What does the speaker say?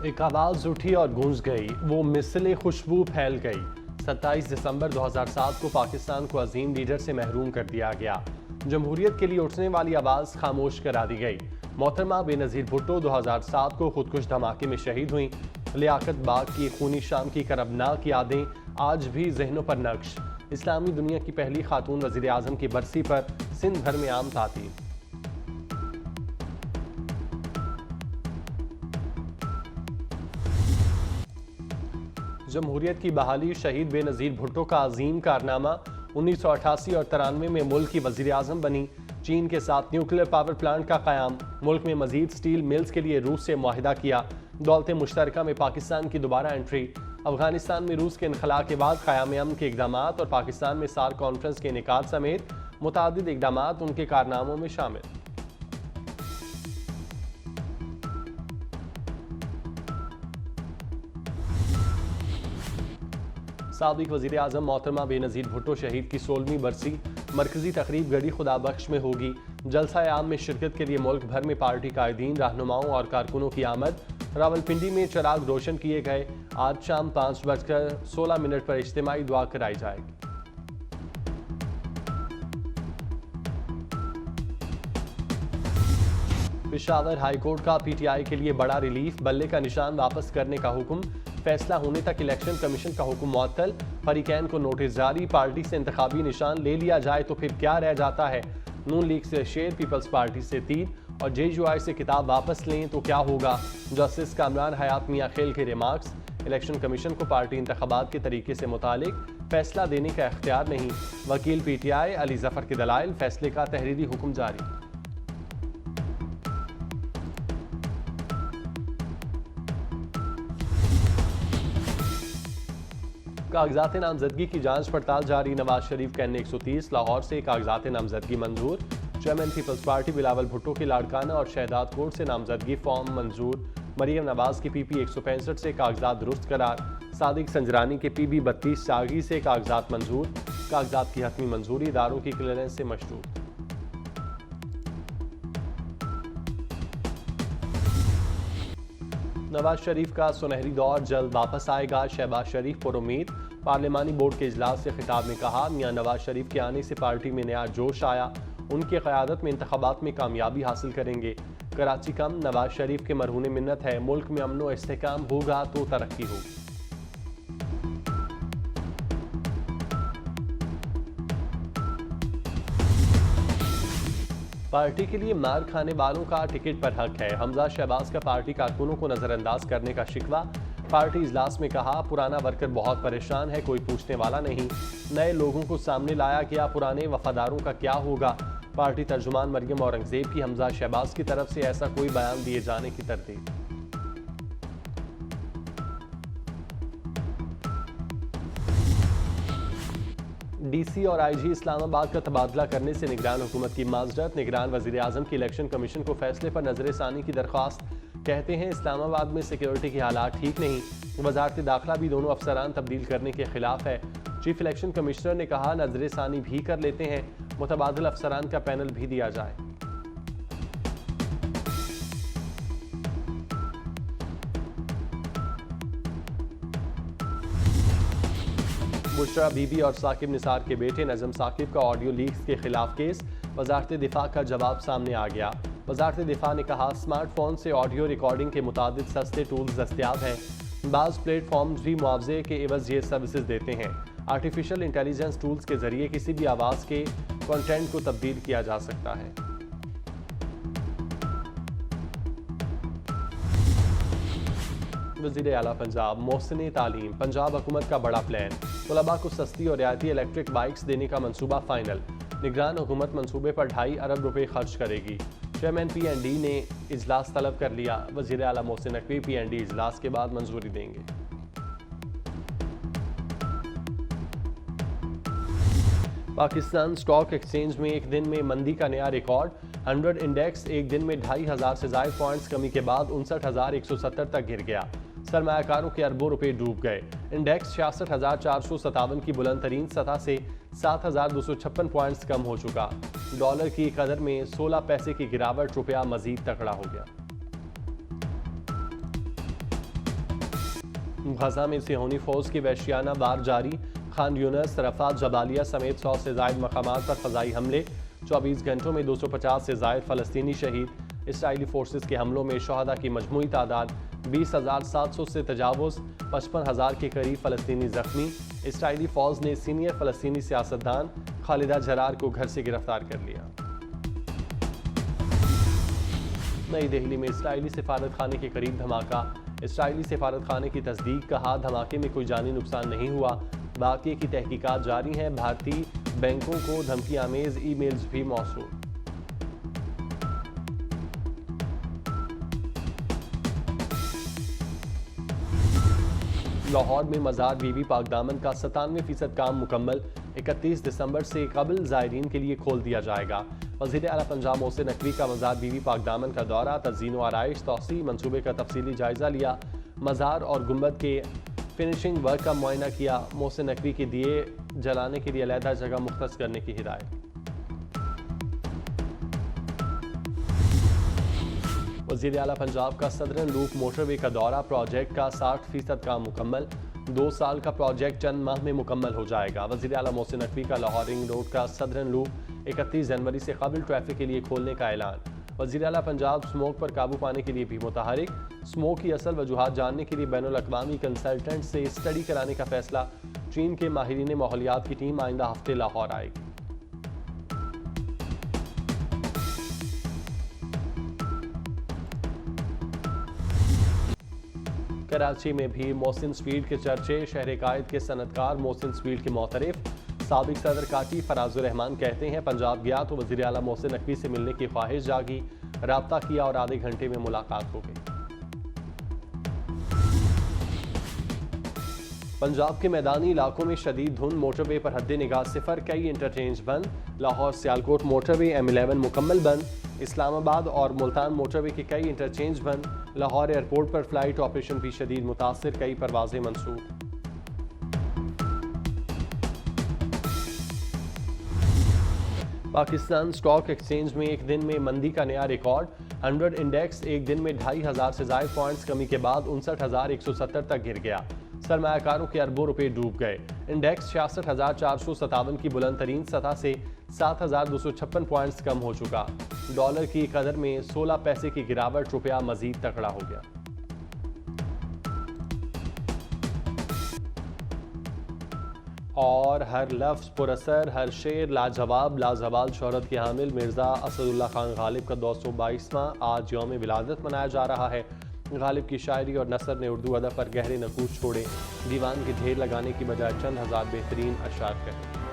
एक आवाज उठी और गूंज गई, वो मिसले खुशबू फैल गई। 27 दिसंबर 2007 को पाकिस्तान को अजीम लीडर से महरूम कर दिया गया। जमहूरियत के लिए उठने वाली आवाज खामोश करा दी गई। मोहतरमा बेनज़ीर भुट्टो 2007 को खुदकुश धमाके में शहीद हुई। लियाकत बाग की खूनी शाम की करबनाक यादें आज भी जहनों पर नक्श। इस्लामी दुनिया की पहली खातून वज़ीर आज़म की बरसी पर सिंध भर में आम तातील। जमहूरियत की बहाली, शहीद बेनज़ीर भुट्टो का अजीम कारनामा। 1988 और 93 में मुल्क की वज़ीर आज़म बनी। चीन के साथ न्यूक्लियर पावर प्लांट का क़याम। मुल्क में मजीद स्टील मिल्स के लिए रूस से मुआहिदा किया। दौलत मुश्तरका में पाकिस्तान की दोबारा एंट्री। अफगानिस्तान में रूस के इनखला के बाद क़याम अमन के इक़दाम और पाकिस्तान में सार्क कॉन्फ्रेंस के इनेकाद समेत मुतअद्दिद इक़दाम उनके कारनामों में शामिल। साबिक वज़ीर आज़म मोहतरमा बेनज़ीर भुट्टो शहीद की 16वीं बरसी। मरकजी तकरीब गढ़ी खुदाबख्श में होगी। जलसा आम में शिरकत के लिए मुल्क भर में पार्टी कायदीन, रहनुमाओं और कारकुनों की आमद। रावलपिंडी में चिराग रोशन किए गए। आज शाम 5:16 पर इज्तिमाई दुआ कराई जाएगी। पेशावर हाईकोर्ट का पीटीआई के लिए बड़ा रिलीफ। बल्ले का निशान वापस करने का हुक्म। फैसला होने तक इलेक्शन कमीशन का हुक्म मुअत्तल। फरीकैन को नोटिस जारी। पार्टी से इंतखाबी निशान ले लिया जाए तो फिर क्या रह जाता है। नून लीग से शेर, पीपल्स पार्टी से 3 और जेयूआई से किताब वापस लें तो क्या होगा। जस्टिस कामरान हयात मियां खेल के रिमार्क्स। इलेक्शन कमीशन को पार्टी इंतखाबात के तरीके से मुतालिक फैसला देने का इख्तियार नहीं। वकील पीटीआई अली जफर के दलाइल। फैसले का तहरीरी हुक्म जारी। कागजात नामजदगी की जांच पड़ताल जारी। नवाज शरीफ के N130 लाहौर से कागजात नामजदगी मंजूर। चेयरमैन पीपल्स पार्टी बिलावल भुट्टो के लाड़काना और शहदाद कोट से नामजदगी फॉर्म मंजूर। मरियम नवाज की PP 165 से कागजात दुरुस्त करार। सादिक संजरानी के PB 32 चागी से कागजात मंजूर। कागजात की हतमी मंजूरी इदारों की क्लियरेंस से मशरूत। नवाज शरीफ का सुनहरी दौर जल्द वापस आएगा। शहबाज शरीफ पर उम्मीद। पार्लिमानी बोर्ड के इजलास से खिताब में कहा, मियां नवाज शरीफ के आने से पार्टी में नया जोश आया। उनकी क़यादत में इंतखाबात में कामयाबी हासिल करेंगे। कराची कम, नवाज शरीफ के मरहून मिन्नत है। मुल्क में अमन व इस्तेहकाम होगा तो तरक्की होगी। पार्टी के लिए मार खाने वालों का टिकट पर हक है। हमजा शहबाज का पार्टी कारकुनों को नजरअंदाज करने का शिकवा। पार्टी इजलास में कहा, पुराना वर्कर बहुत परेशान है, कोई पूछने वाला नहीं। नए लोगों को सामने लाया गया, पुराने वफादारों का क्या होगा। पार्टी तर्जुमान मरियम औरंगजेब की हमजा शहबाज की तरफ से ऐसा कोई बयान दिए जाने की तरदीद। DC और IG इस्लामाबाद का तबादला करने से निगरान हुकूमत की माजरत। निगरान वज़ीर आज़म की इलेक्शन कमीशन को फैसले पर नजरसानी की दरख्वास्त। कहते हैं इस्लामाबाद में सिक्योरिटी के हालात ठीक नहीं। वजारत दाखिला भी दोनों अफसरान तब्दील करने के खिलाफ है। चीफ इलेक्शन कमिश्नर ने कहा, नजरसानी भी कर लेते हैं, मुतबादिल अफसरान का पैनल भी दिया जाए। बुशरा बीबी और साकिब निसार के बेटे नजम साकिब का ऑडियो लीक्स के खिलाफ केस। वजारत दिफा का जवाब सामने आ गया। वजारत दिफा ने कहा, स्मार्टफोन से ऑडियो रिकॉर्डिंग के मुताबिक सस्ते टूल्स दस्तियाब हैं। बाज़ प्लेटफॉर्म्स भी मुआवजे के एवज ये सर्विसेज देते हैं। आर्टिफिशियल इंटेलिजेंस टूल्स के जरिए किसी भी आवाज़ के कंटेंट को तब्दील किया जा सकता है। वज़ीर आला पंजाब मोहसिन तालीम। पंजाब हुकूमत का बड़ा प्लान। तलबा को सस्ती और रियायती इलेक्ट्रिक बाइक्स देने का मंसूबा फाइनल। निगरान हुकूमत मंसूबे पर 2.5 अरब रुपए खर्च करेगी। चेयरमैन P&D ने इजलास तलब कर लिया। वज़ीर आला मोहसिन नकवी P&D इजलास के बाद मंजूरी देंगे। पाकिस्तान स्टॉक एक्सचेंज में एक दिन में मंदी का नया रिकॉर्ड। 100 इंडेक्स एक दिन में 2,500 से ज़ायद पॉइंट्स कमी के बाद 59,170 तक गिर गया। सरमायाकारों के अरबों रुपए डूब गए। इंडेक्स 66,457 की बुलंद तरीन सतह से 7,256 पॉइंट्स कम हो चुका। डॉलर की कदर में 16 पैसे की गिरावट, रुपया मजीद तगड़ा हो गया। गजा में सिहोनी फौज की वहशियाना वार जारी। खान यूनस, रफात, जबालिया समेत 100 से जायद मकामात पर फजाई हमले। 24 घंटों में 250 से जायद फ़लस्तीनी शहीद। इसराइली फोर्सेस के हमलों में शहदा की मजमूई तादाद 20,700 से तजावुज़। 55,000 के करीब फ़लस्तीनी जख्मी। इसराइली फ़ौज ने सीनियर फ़लस्तीनी सियासतदान खालिदा जरार को घर से गिरफ्तार कर लिया। नई दिल्ली में इसराइली सिफारत खाने के करीब धमाका। इसराइली सिफारत खाने की तस्दीक, कहा धमाके में कोई जानी नुकसान नहीं हुआ। वाक़ये की तहकीकात जारी हैं। भारतीय बैंकों को धमकी आमेज ईमेल्स भी मौसूल। लाहौर में मज़ार बीबी पाकदामन का 97% काम मुकम्मल। 31 दिसंबर से कबल ज़ायरीन के लिए खोल दिया जाएगा। वज़ीर आला पंजाब मोहसिन नकवी का मज़ार बीबी पाकदामन का दौरा, तज़ीन व आराइश तौसी मंसूबे का तफसीली जायज़ा लिया। मज़ार और गुंबद के फिनिशिंग वर्क का मुआयना किया। मोहसिन नकवी के दिए जलाने के लिए अलहदा जगह मुख्तस करने की हिदायत। वज़ीर आला पंजाब का सदरन लूप मोटरवे का दौरा, प्रोजेक्ट का 60% काम मुकम्मल। 2 साल का प्रोजेक्ट चंद माह में मुकम्मल हो जाएगा। वज़ीर आला मोहसिन नकवी का लाहौर रिंग रोड का सदरन लूप 31 जनवरी से काबिल ट्रैफिक के लिए खोलने का ऐलान। वज़ीर आला पंजाब स्मोक पर काबू पाने के लिए भी मुतहरिक। स्मोक की असल वजूहात जानने के लिए बैनुल अक़वामी कंसल्टेंट से स्टडी कराने का फैसला। चीन के माहिरीन माहौलियात की टीम आइंदा हफ्ते लाहौर आएगी। कराची में भी मोहसिन स्पीड के चर्चे। शहर कायद के सनतकार मोहसिन स्पीड के मोतरफ। साबिक सदर काटी फराजुर रहमान कहते हैं, पंजाब गया तो वज़ीर आला मोहसिन नकवी से मिलने की ख्वाहिश जागी। राब्ता किया और आधे घंटे में मुलाकात हो गई। पंजाब के मैदानी इलाकों में शदीद धुंध, मोटरवे पर हद निगाह सिफर। कई इंटरचेंज बंद। लाहौर सियालकोट मोटरवे M11 मुकम्मल बंद। इस्लामाबाद और मुल्तान मोटरवे के कई इंटरचेंज बंद। लाहौर एयरपोर्ट पर फ्लाइट ऑपरेशन भी शदीद मुतासिर, कई परवाजें मंसूब। पाकिस्तान स्टॉक एक्सचेंज में एक दिन में मंदी का नया रिकॉर्ड। 100 इंडेक्स एक दिन में 2,500 से ज़ायद पॉइंट्स कमी के बाद 59,170 तक गिर गया। सरमायाकारों के अरबों रुपए डूब गए। इंडेक्स 66,457 की बुलंद तरीन सतह से 7,256 पॉइंट्स कम हो चुका। डॉलर की कदर में 16 पैसे की गिरावट, रुपया मजीद तगड़ा हो गया। और हर लफ्ज़ पुरअसर, हर शेर लाजवाब, लाजवाल शोहरत की हामिल मिर्ज़ा असदुल्ला खान गालिब का 222वां आज यौम विलादत मनाया जा रहा है। गालिब की शायरी और नसर ने उर्दू अदब पर गहरे नकूश छोड़े। दीवान के ढेर लगाने की बजाय चंद हज़ार बेहतरीन अशआर कहे।